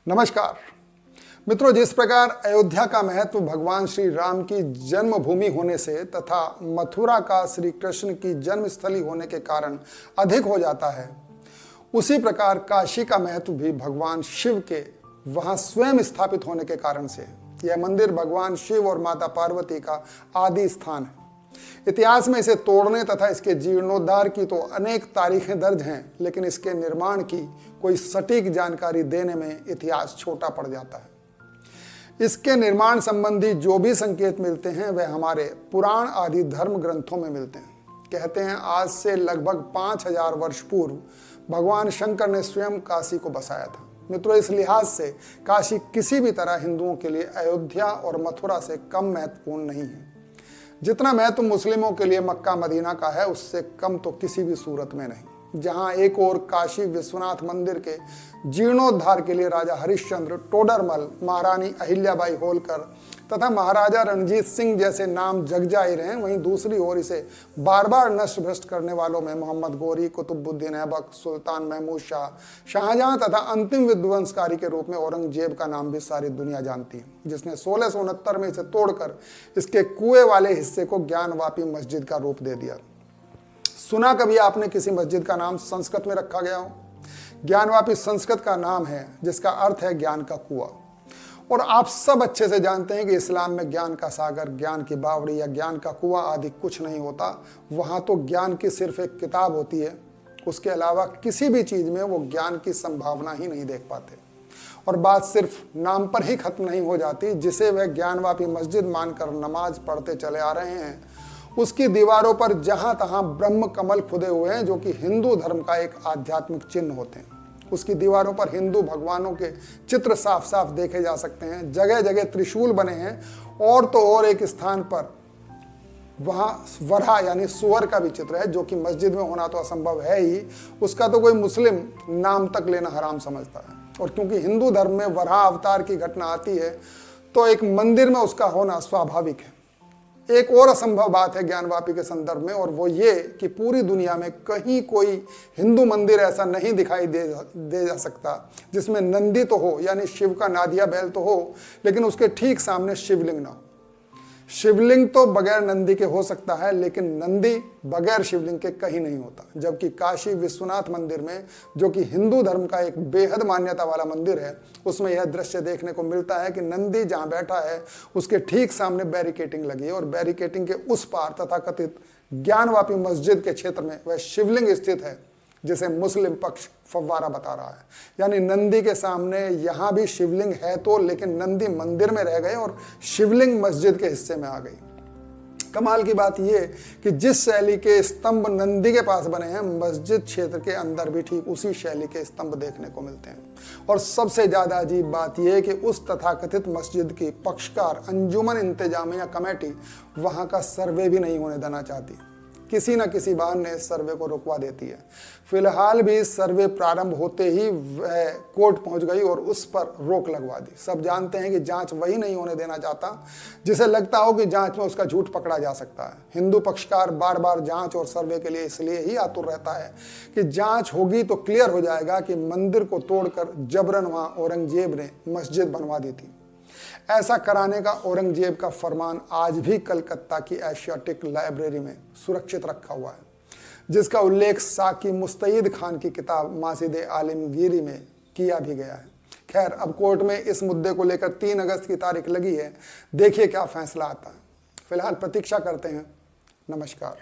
नमस्कार मित्रों, जिस प्रकार अयोध्या का महत्व भगवान श्री राम की जन्मभूमि होने से तथा मथुरा का श्री कृष्ण की जन्मस्थली होने के कारण अधिक हो जाता है, उसी प्रकार काशी का महत्व भी भगवान शिव के वहां स्वयं स्थापित होने के कारण से है। यह मंदिर भगवान शिव और माता पार्वती का आदि स्थान है। इतिहास में इसे तोड़ने तथा इसके जीर्णोद्धार की तो अनेक तारीखें दर्ज हैं, लेकिन इसके निर्माण की कोई सटीक जानकारी देने में इतिहास छोटा पड़ जाता है। इसके निर्माण संबंधी जो भी संकेत मिलते हैं वह हमारे पुराण आदि धर्म ग्रंथों में मिलते हैं। कहते हैं आज से लगभग 5000 वर्ष पूर्व भगवान शंकर ने स्वयं काशी को बसाया था। मित्रों, इस लिहाज से काशी किसी भी तरह हिंदुओं के लिए अयोध्या और मथुरा से कम महत्वपूर्ण नहीं है। जितना महत्व मुस्लिमों के लिए मक्का मदीना का है, उससे कम तो किसी भी सूरत में नहीं। जहां एक ओर काशी विश्वनाथ मंदिर के जीर्णोद्धार के लिए राजा हरिश्चंद्र, टोडरमल, महारानी अहिल्याबाई होलकर तथा महाराजा रणजीत सिंह जैसे नाम जग जाहिर हैं, वहीं दूसरी ओर इसे बार बार नष्ट भ्रष्ट करने वालों में मोहम्मद गोरी, कुतुबुद्दीन ऐबक, सुल्तान महमूद शाह, शाहजहां तथा अंतिम विध्वंसकारी के रूप में औरंगजेब का नाम भी सारी दुनिया जानती है, जिसने 1669 में इसे तोड़कर इसके कुएं वाले हिस्से को ज्ञानवापी मस्जिद का रूप दे दिया। सुना कभी आपने किसी मस्जिद का नाम संस्कृत में रखा गया हो? ज्ञानवापी संस्कृत का नाम है जिसका अर्थ है ज्ञान का कुआं। और आप सब अच्छे से जानते हैं कि इस्लाम में ज्ञान का सागर, ज्ञान की बावड़ी या ज्ञान का कुआं आदि कुछ नहीं होता। वहां तो ज्ञान की सिर्फ एक किताब होती है, उसके अलावा किसी भी चीज में वो ज्ञान की संभावना ही नहीं देख पाते। और बात सिर्फ नाम पर ही खत्म नहीं हो जाती। जिसे वह ज्ञानवापी मस्जिद मानकर नमाज पढ़ते चले आ रहे हैं, उसकी दीवारों पर जहां तहां ब्रह्म कमल खुदे हुए हैं, जो कि हिंदू धर्म का एक आध्यात्मिक चिन्ह होते हैं। उसकी दीवारों पर हिंदू भगवानों के चित्र साफ साफ देखे जा सकते हैं। जगह जगह त्रिशूल बने हैं और तो और एक स्थान पर वहां वरहा यानी सुअर का भी चित्र है, जो कि मस्जिद में होना तो असंभव है ही। उसका तो कोई मुस्लिम नाम तक लेना हराम समझता है। और क्योंकि हिंदू धर्म में वरहा अवतार की घटना आती है, तो एक मंदिर में उसका होना स्वाभाविक है। एक और असंभव बात है ज्ञानवापी के संदर्भ में, और वो ये कि पूरी दुनिया में कहीं कोई हिंदू मंदिर ऐसा नहीं दिखाई दे जा सकता जिसमें नंदी तो हो, यानी शिव का नादिया बैल तो हो, लेकिन उसके ठीक सामने शिवलिंग ना हो। शिवलिंग तो बगैर नंदी के हो सकता है, लेकिन नंदी बगैर शिवलिंग के कहीं नहीं होता। जबकि काशी विश्वनाथ मंदिर में, जो कि हिंदू धर्म का एक बेहद मान्यता वाला मंदिर है, उसमें यह दृश्य देखने को मिलता है कि नंदी जहां बैठा है उसके ठीक सामने बैरिकेटिंग लगी है, और बैरिकेटिंग के उस पार तथाकथित ज्ञानवापी मस्जिद के क्षेत्र में वह शिवलिंग स्थित है, जिसे मुस्लिम पक्ष फव्वारा बता रहा है। यानी नंदी के सामने यहां भी शिवलिंग है तो, लेकिन नंदी मंदिर में रह गए और शिवलिंग मस्जिद के हिस्से में आ गई। कमाल की बात यह कि जिस शैली के स्तंभ नंदी के पास बने हैं, मस्जिद क्षेत्र के अंदर भी ठीक उसी शैली के स्तंभ देखने को मिलते हैं। और सबसे ज्यादा अजीब बात यह कि उस तथाकथित मस्जिद की पक्षकार अंजुमन इंतजामिया कमेटी वहां का सर्वे भी नहीं होने देना चाहती। किसी न किसी बहाने सर्वे को रुकवा देती है। फिलहाल भी सर्वे प्रारंभ होते ही वह कोर्ट पहुंच गई और उस पर रोक लगवा दी। सब जानते हैं कि जांच वही नहीं होने देना चाहता जिसे लगता हो कि जांच में उसका झूठ पकड़ा जा सकता है। हिंदू पक्षकार बार बार जांच और सर्वे के लिए इसलिए ही आतुर रहता है कि जांच होगी तो क्लियर हो जाएगा कि मंदिर को तोड़कर जबरन वहां औरंगजेब ने मस्जिद बनवा दी थी। ऐसा कराने का औरंगजेब का फरमान आज भी कलकत्ता की एशियाटिक लाइब्रेरी में सुरक्षित रखा हुआ है, जिसका उल्लेख साकी मुस्तईद खान की किताब माजिद आलमगीरी में किया भी गया है। खैर, अब कोर्ट में इस मुद्दे को लेकर 3 अगस्त की तारीख लगी है। देखिए क्या फैसला आता है। फिलहाल प्रतीक्षा करते हैं। नमस्कार।